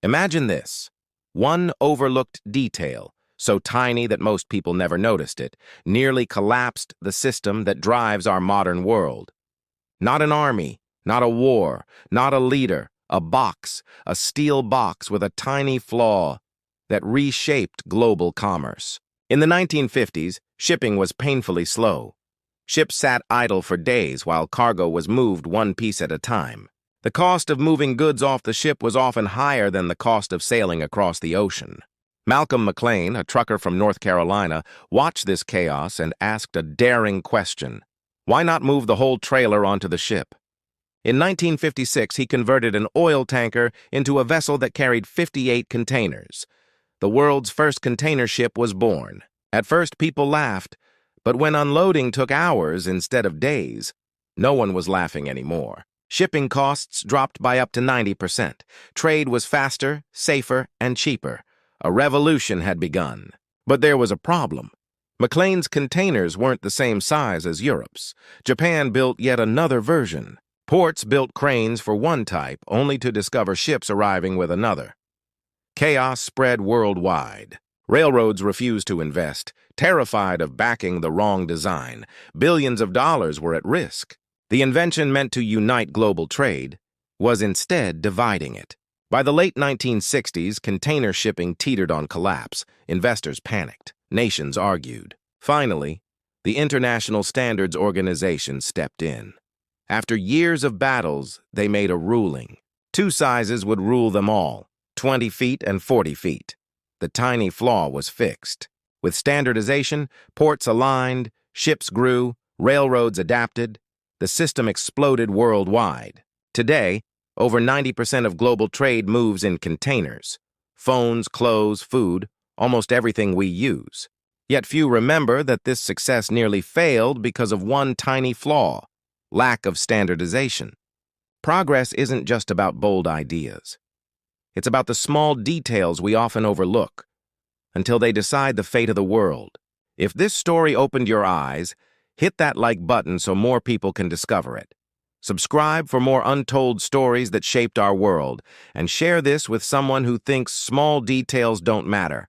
Imagine this. One overlooked detail, so tiny that most people never noticed it, nearly collapsed the system that drives our modern world. Not an army, not a war, not a leader, a steel box with a tiny flaw that reshaped global commerce. In the 1950s, shipping was painfully slow. Ships sat idle for days while cargo was moved one piece at a time. The cost of moving goods off the ship was often higher than the cost of sailing across the ocean. Malcom McLean, a trucker from North Carolina, watched this chaos and asked a daring question. Why not move the whole trailer onto the ship? In 1956, he converted an oil tanker into a vessel that carried 58 containers. The world's first container ship was born. At first, people laughed, but when unloading took hours instead of days, no one was laughing anymore. Shipping costs dropped by up to 90%. Trade was faster, safer, and cheaper. A revolution had begun. But there was a problem. McLean's containers weren't the same size as Europe's. Japan built yet another version. Ports built cranes for one type, only to discover ships arriving with another. Chaos spread worldwide. Railroads refused to invest, terrified of backing the wrong design. Billions of dollars were at risk. The invention meant to unite global trade was instead dividing it. By the late 1960s, container shipping teetered on collapse. Investors panicked. Nations argued. Finally, the International Standards Organization stepped in. After years of battles, they made a ruling. Two sizes would rule them all, 20 feet and 40 feet. The tiny flaw was fixed. With standardization, ports aligned, ships grew, railroads adapted. The system exploded worldwide. Today, over 90% of global trade moves in containers. Phones, clothes, food, almost everything we use. Yet few remember that this success nearly failed because of one tiny flaw: lack of standardization. Progress isn't just about bold ideas. It's about the small details we often overlook until they decide the fate of the world. If this story opened your eyes, hit that like button so more people can discover it. Subscribe for more untold stories that shaped our world, and share this with someone who thinks small details don't matter.